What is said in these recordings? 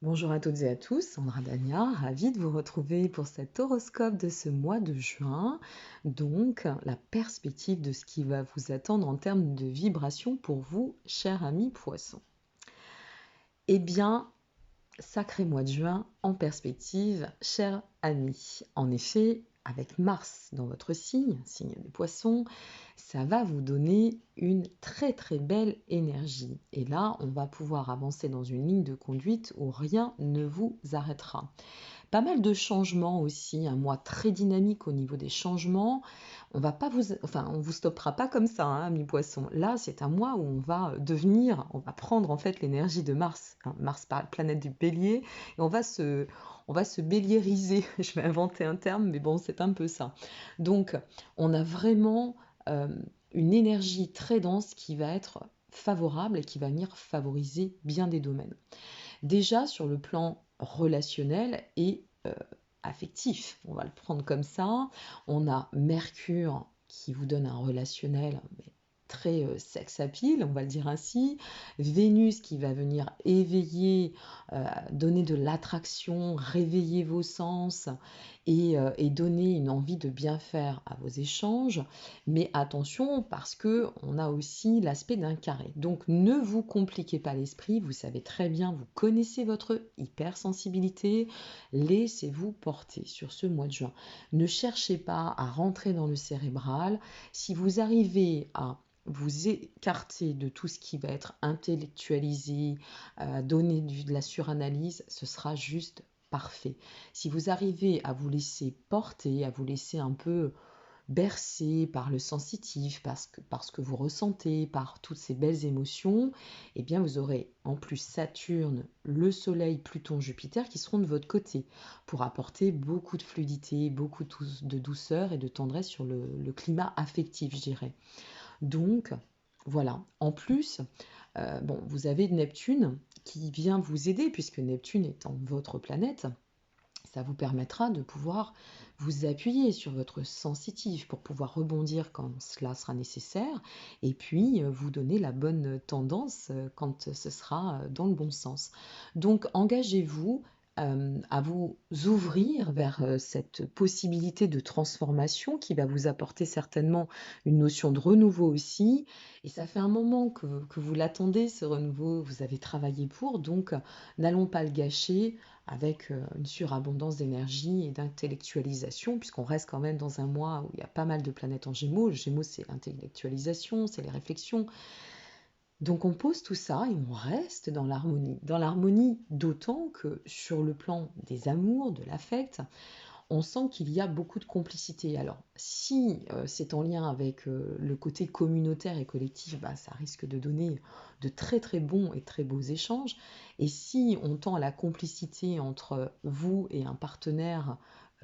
Bonjour à toutes et à tous, Sandra Dania, ravie de vous retrouver pour cet horoscope de ce mois de juin. Donc, la perspective de ce qui va vous attendre en termes de vibration pour vous, chers amis poissons. Eh bien, sacré mois de juin en perspective, chers amis. En effet, avec Mars dans votre signe des poissons, ça va vous donner une très très belle énergie. Et là, on va pouvoir avancer dans une ligne de conduite où rien ne vous arrêtera. Pas mal de changements aussi, un mois très dynamique au niveau des changements. On vous stoppera pas comme ça, hein, amis poissons. Là, c'est un mois où on va prendre en fait l'énergie de Mars, hein, Mars planète du Bélier, et on va se béliériser. Je vais inventer un terme, mais bon, c'est un peu ça. Donc, on a vraiment euh, une énergie très dense qui va être favorable et qui va venir favoriser bien des domaines. Déjà sur le plan relationnel et affectif, on va le prendre comme ça. On a Mercure qui vous donne un relationnel très sex appeal, on va le dire ainsi. Vénus qui va venir éveiller, donner de l'attraction, réveiller vos sens et donner une envie de bien faire à vos échanges. Mais attention parce que on a aussi l'aspect d'un carré. Donc ne vous compliquez pas l'esprit, vous savez très bien, vous connaissez votre hypersensibilité, laissez-vous porter sur ce mois de juin. Ne cherchez pas à rentrer dans le cérébral. Si vous arrivez à vous écarter de tout ce qui va être intellectualisé, donner de la suranalyse, ce sera juste parfait. Si vous arrivez à vous laisser porter, à vous laisser un peu bercé par le sensitif, par ce que vous ressentez, par toutes ces belles émotions, eh bien vous aurez en plus Saturne, le Soleil, Pluton, Jupiter qui seront de votre côté pour apporter beaucoup de fluidité, beaucoup de douceur et de tendresse sur le climat affectif, je dirais. Donc, voilà. En plus, bon, vous avez Neptune qui vient vous aider, puisque Neptune étant votre planète, ça vous permettra de pouvoir vous appuyer sur votre sensitif pour pouvoir rebondir quand cela sera nécessaire et puis vous donner la bonne tendance quand ce sera dans le bon sens. Donc engagez-vous à vous ouvrir vers cette possibilité de transformation qui va vous apporter certainement une notion de renouveau aussi. Et ça fait un moment que vous l'attendez, ce renouveau, vous avez travaillé pour, donc n'allons pas le gâcher avec une surabondance d'énergie et d'intellectualisation, puisqu'on reste quand même dans un mois où il y a pas mal de planètes en Gémeaux. Le Gémeaux, c'est l'intellectualisation, c'est les réflexions. Donc on pose tout ça et on reste dans l'harmonie. Dans l'harmonie d'autant que sur le plan des amours, de l'affect, on sent qu'il y a beaucoup de complicité. Alors, si c'est en lien avec le côté communautaire et collectif, bah, ça risque de donner de très très bons et très beaux échanges. Et si on tend à la complicité entre vous et un partenaire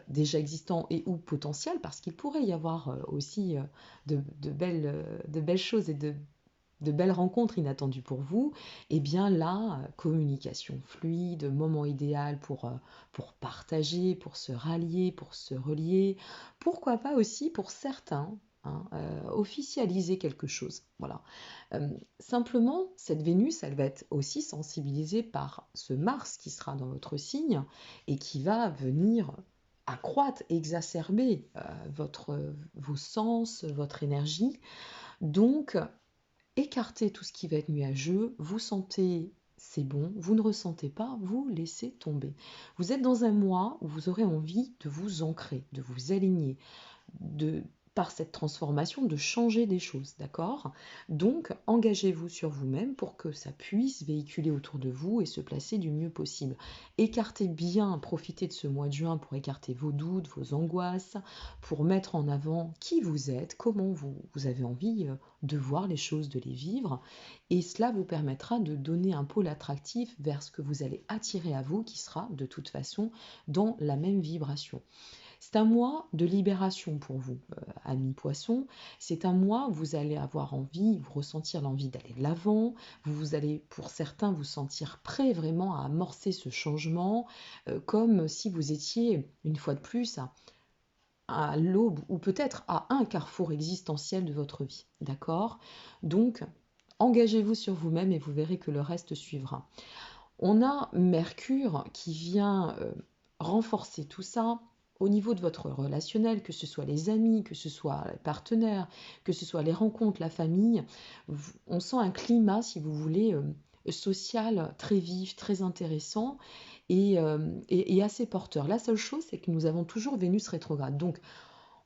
déjà existant et ou potentiel, parce qu'il pourrait y avoir aussi de belles choses et de belles rencontres inattendues pour vous, et bien là, communication fluide, moment idéal pour partager, pour se rallier, pour se relier, pourquoi pas aussi pour certains, hein, officialiser quelque chose. Voilà. Simplement, cette Vénus, elle va être aussi sensibilisée par ce Mars qui sera dans votre signe et qui va venir accroître, exacerber vos sens, votre énergie. Donc, écartez tout ce qui va être nuageux, vous sentez c'est bon, vous ne ressentez pas, vous laissez tomber. Vous êtes dans un mois où vous aurez envie de vous ancrer, de vous aligner, de par cette transformation, de changer des choses, d'accord? Donc, engagez-vous sur vous-même pour que ça puisse véhiculer autour de vous et se placer du mieux possible. Écartez bien, profitez de ce mois de juin pour écarter vos doutes, vos angoisses, pour mettre en avant qui vous êtes, comment vous avez envie de voir les choses, de les vivre. Et cela vous permettra de donner un pôle attractif vers ce que vous allez attirer à vous, qui sera de toute façon dans la même vibration. C'est un mois de libération pour vous, amis poissons. C'est un mois où vous allez avoir envie, vous ressentir l'envie d'aller de l'avant. Vous allez, pour certains, vous sentir prêt vraiment à amorcer ce changement, comme si vous étiez, une fois de plus, à l'aube ou peut-être à un carrefour existentiel de votre vie. D'accord? Donc, engagez-vous sur vous-même et vous verrez que le reste suivra. On a Mercure qui vient renforcer tout ça au niveau de votre relationnel, que ce soit les amis, que ce soit les partenaires, que ce soit les rencontres, la famille. On sent un climat, si vous voulez, social très vif, très intéressant et assez porteur. La seule chose, c'est que nous avons toujours Vénus rétrograde. Donc,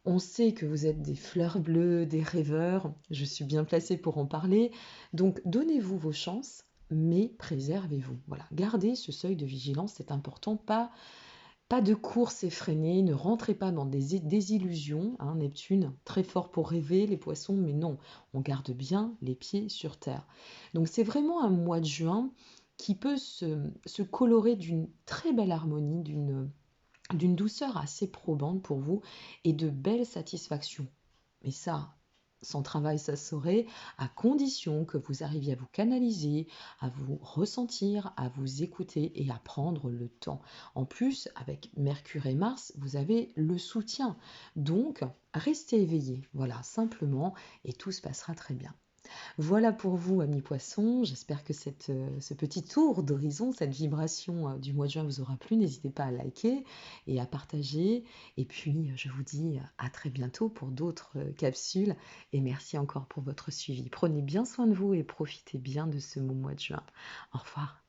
on sait que vous êtes des fleurs bleues, des rêveurs, je suis bien placée pour en parler. Donc donnez-vous vos chances, mais préservez-vous. Voilà, gardez ce seuil de vigilance, c'est important. Pas de course effrénée, ne rentrez pas dans des désillusions. Hein, Neptune, très fort pour rêver, les poissons, mais non, on garde bien les pieds sur terre. Donc c'est vraiment un mois de juin qui peut se colorer d'une très belle harmonie, d'une douceur assez probante pour vous et de belles satisfactions. Mais ça, sans travail, ça se saurait, à condition que vous arriviez à vous canaliser, à vous ressentir, à vous écouter et à prendre le temps. En plus, avec Mercure et Mars, vous avez le soutien. Donc, restez éveillés, voilà, simplement, et tout se passera très bien. Voilà pour vous, amis poissons. J'espère que ce petit tour d'horizon, cette vibration du mois de juin vous aura plu. N'hésitez pas à liker et à partager. Et puis, je vous dis à très bientôt pour d'autres capsules. Et merci encore pour votre suivi. Prenez bien soin de vous et profitez bien de ce beau mois de juin. Au revoir.